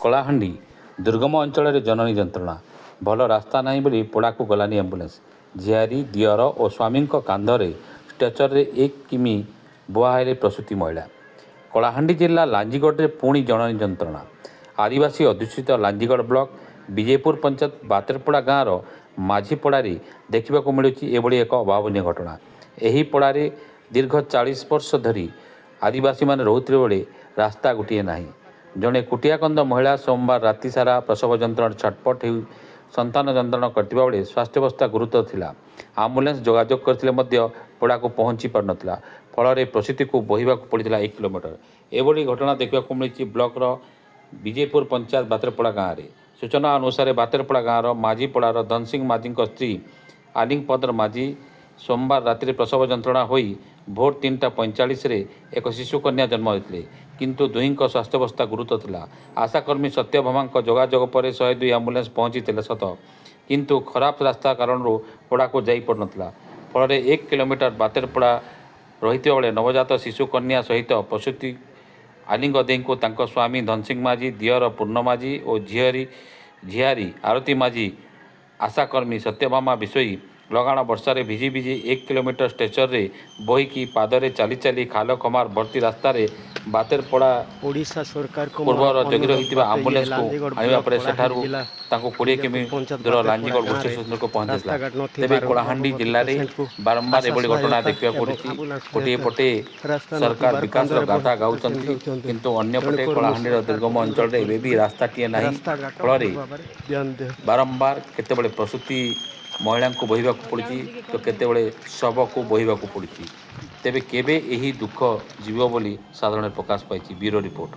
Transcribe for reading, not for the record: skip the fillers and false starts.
କଳାହାଣ୍ଡି ଦୁର୍ଗମ ଅଞ୍ଚଳରେ ଜନନୀ ଯନ୍ତ୍ରଣା। ଭଲ ରାସ୍ତା ନାହିଁ ବୋଲି ପୋଡ଼ାକୁ ଗଲାନି ଆମ୍ବୁଲାନ୍ସ। ଝିଆରୀ, ଦିଅର ଓ ସ୍ୱାମୀଙ୍କ କାନ୍ଧରେ ଷ୍ଟ୍ରେଚରରେ 1 କିମି ବୁହା ହେଲେ ପ୍ରସୂତି ମହିଳା। କଳାହାଣ୍ଡି ଜିଲ୍ଲା ଲାଞ୍ଜିଗଡ଼ରେ ପୁଣି ଜନନୀ ଯନ୍ତ୍ରଣା। ଆଦିବାସୀ ଅଧ୍ୟୁଷିତ ଲାଞ୍ଜିଗଡ଼ ବ୍ଲକ ବିଜେପୁର ପଞ୍ଚାୟତ ବାତେରପଡ଼ା ଗାଁର ମାଝିପଡ଼ାରେ ଦେଖିବାକୁ ମିଳୁଛି ଏଭଳି ଏକ ଅଭାବନୀୟ ଘଟଣା। ଏହି ପଡ଼ାରେ ଦୀର୍ଘ 40 ବର୍ଷ ଧରି ଆଦିବାସୀମାନେ ରହୁଥିବା ବେଳେ ରାସ୍ତା ଗୋଟିଏ ନାହିଁ। ଜଣେ କୁଟିଆକନ୍ଦ ମହିଳା ସୋମବାର ରାତି ସାରା ପ୍ରସବ ଯନ୍ତ୍ରଣାରେ ଛଟପଟ ହୋଇ ସନ୍ତାନ ଯନ୍ତ୍ରଣା କରିଥିବା ବେଳେ ସ୍ୱାସ୍ଥ୍ୟାବସ୍ଥା ଗୁରୁତର ଥିଲା। ଆମ୍ବୁଲାନ୍ସ ଯୋଗାଯୋଗ କରିଥିଲେ ମଧ୍ୟ ପଡ଼ାକୁ ପହଞ୍ଚି ପାରୁନଥିଲା। ଫଳରେ ପ୍ରସୂତିକୁ ବୋହିବାକୁ ପଡ଼ିଥିଲା 1 କିଲୋମିଟର। ଏଭଳି ଘଟଣା ଦେଖିବାକୁ ମିଳିଛି ବ୍ଲକର ବିଜେପୁର ପଞ୍ଚାୟତ ବାତେରପଡ଼ା ଗାଁରେ। ସୂଚନା ଅନୁସାରେ ବାତେରପଡ଼ା ଗାଁର ମାଝିପଡ଼ାର ଧନସିଂ ମାଝୀଙ୍କ ସ୍ତ୍ରୀ ଆନିଙ୍ଗପଦର ମାଝୀ ସୋମବାର ରାତିରେ ପ୍ରସବ ଯନ୍ତ୍ରଣା ହୋଇ ଭୋର 3:45ରେ ଏକ ଶିଶୁ କନ୍ୟା ଜନ୍ମ ହୋଇଥିଲେ। କିନ୍ତୁ ଦୁହିଁଙ୍କ ସ୍ୱାସ୍ଥ୍ୟାବସ୍ଥା ଗୁରୁତର ଥିଲା। ଆଶାକର୍ମୀ ସତ୍ୟଭାମାଙ୍କ ଯୋଗାଯୋଗ ପରେ 102 ଆମ୍ବୁଲାନ୍ସ ପହଞ୍ଚିଥିଲେ ସତ, କିନ୍ତୁ ଖରାପ ରାସ୍ତା କାରଣରୁ ପଡ଼ାକୁ ଯାଇପାରୁନଥିଲା। ଫଳରେ 1 କିଲୋମିଟର ବାତେରପଡ଼ା ରହିଥିବା ବେଳେ ନବଜାତ ଶିଶୁ କନ୍ୟା ସହିତ ପ୍ରସୂତି ଆନିଙ୍ଗ ଦେଈଙ୍କୁ ତାଙ୍କ ସ୍ୱାମୀ ଧନସିଂ ମାଝୀ, ଦିଅର ପୂର୍ଣ୍ଣ ମାଝୀ ଓ ଝିଆରୀ ଆରତୀ ମାଝୀ, ଆଶାକର୍ମୀ ସତ୍ୟଭାମା ବିଷୋଇ ଲଗାଣ ବର୍ଷାରେ ଭିଜି ଭିଜି 1 କିଲୋମିଟର ଷ୍ଟ୍ରେଚରରେ ବୋହିକି ପାଦରେ ଚାଲି ଚାଲି ଖାଲ ଖମାର ଭର୍ତ୍ତି ରାସ୍ତାରେ ବାତେରପଡ଼ା ଓଡ଼ିଶା ସରକାରକୁ ପୂର୍ବର ଜଗି ରହିଥିବା ଅନୁରୋଧ ଆମ୍ବୁଲାନ୍ସକୁ ଆଣିବା ପରେ ସେଠାରୁ ତାଙ୍କୁ 20 କିମି ଦୂର ଲାଞ୍ଜିଗଡ଼ ଗୋଷ୍ଠୀ ସ୍ୱାସ୍ଥ୍ୟକୁ ପହଞ୍ଚାଇଥିଲା। ତେବେ କଳାହାଣ୍ଡି ଜିଲ୍ଲାରେ ବାରମ୍ବାର ଏଭଳି ଘଟଣା ଦେଖିବାକୁ ମିଳିଛି। ଗୋଟିଏ ପଟେ ସରକାର ବିକାଶର ଗାଥା ଗାଉଛନ୍ତି, କିନ୍ତୁ ଅନ୍ୟପଟେ କଳାହାଣ୍ଡିର ଦୁର୍ଗମ ଅଞ୍ଚଳରେ ଏବେ ବି ରାସ୍ତାଟିଏ ନାହିଁ। ଫଳରେ ବାରମ୍ବାର କେତେବେଳେ ପ୍ରସୂତି ମହିଳାଙ୍କୁ ବୋହିବାକୁ ପଡ଼ୁଛି ତ କେତେବେଳେ ଶବକୁ ବୋହିବାକୁ ପଡ଼ୁଛି। ତେବେ କେବେ ଏହି ଦୁଃଖ ଯିବ ବୋଲି ସାଧାରଣରେ ପ୍ରକାଶ ପାଇଛି। Bureau report.